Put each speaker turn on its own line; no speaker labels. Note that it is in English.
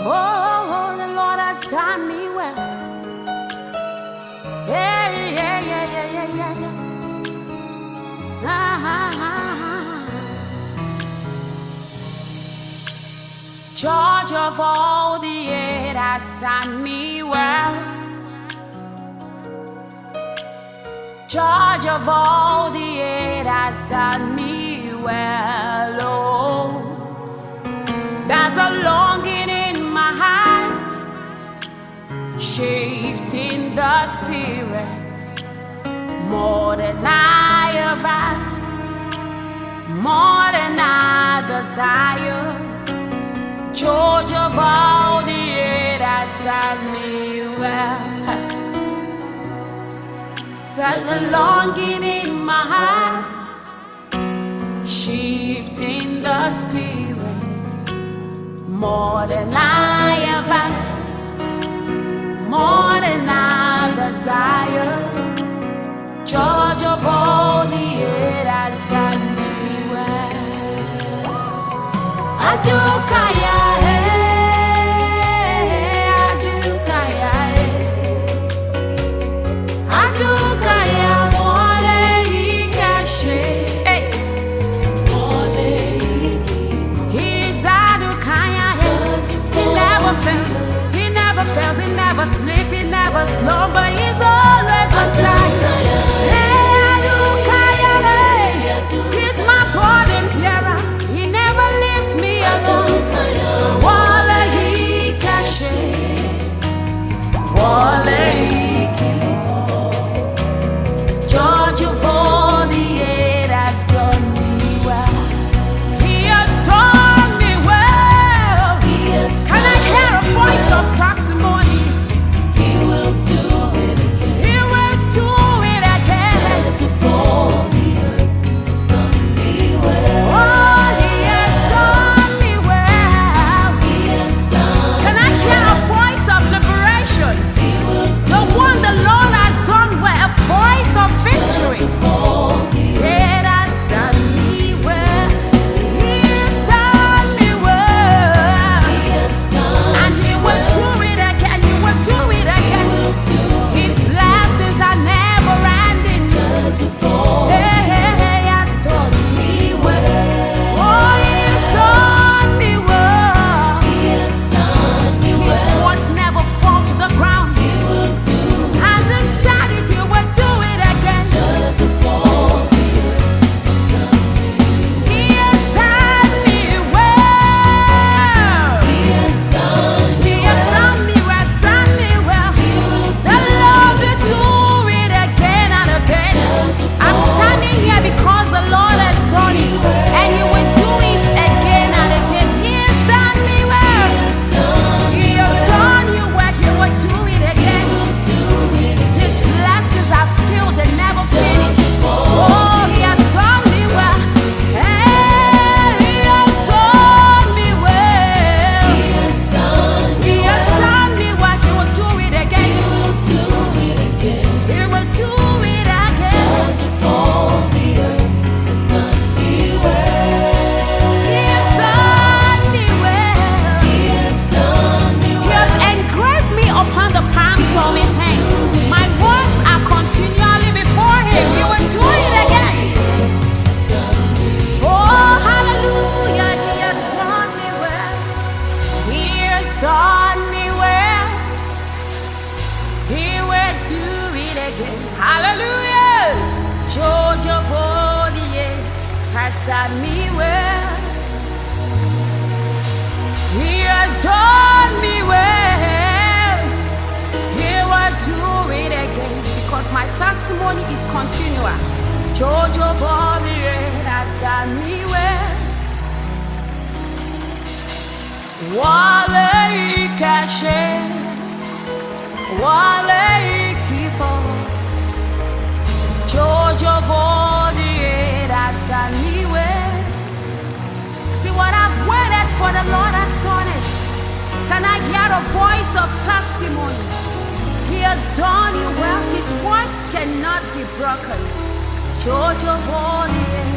Oh, the Lord has done me well. Yeah, yeah, yeah, yeah, yeah, yeah, yeah. Judge of all the earth has done me well. Judge of all the earth has done me well. Oh, there's a longing in my heart, shifting the spirit, more than I have asked, more than I desire. Judge of all the earth has done me well. There's a longing in my heart, shifting the spirit, more than I have asked, more than I desire. Judge of all the earth has done me well. I do kaya, I do kaya, I do kaya, mole ikashe, mole iki. He's adu kaya, he never fails, he never fails, he never sleeps, he never slumber, he's always on time. He's my burden bearer, he never leaves me alone. Wale ikashe, wale iki. Judge of all the earth has done me well. He has done me well. Can I hear a voice of testimony?
He will do it again.
He will do it again.
Judge of all the earth has done me well.
Oh, he has done me well.
He has done
Can I hear a voice of liberation?
He will do
The one the Lord has done well, a voice of victory.
Judge of all the earth.
It has done me well. He has done me well.
He has done
And he will do it again. He will do it again. His blessings are never ending.
Judge of all
He has done me well. Oh, he has done me well.
He has done me
His
well.
words never fall to the ground.
He will do
As he said it, he will do it again.
Judge of all the earth has done me.
He has done me well.
He has done
He has done me well, done me well. The Lord will do it again and again. I'm standing here because the Lord has done it, and He will do it again and again. He has done me well. He has done you well. He will do it again. His blessings are filled and never finish. Oh, He has done me well. Hey, He has done me well. He has done me well. He will do it again. He will do it again. He has done me well. He has engraved me upon the palms of His hands. My words are continually before Him. He will do it again. Oh, hallelujah. He has done me well. He has done me well. He will do it again. Hallelujah. Judge of all the earth has done me well. He has done me well. He will do it again because my testimony is continual. Judge of all the earth has done me well. Wale ikashe, wale ikipo. Judge of all the earth has done me well. See what I've waited for, the Lord has done it. Can I hear a voice of testimony? He has done you well. His words cannot be broken. Judge of all the earth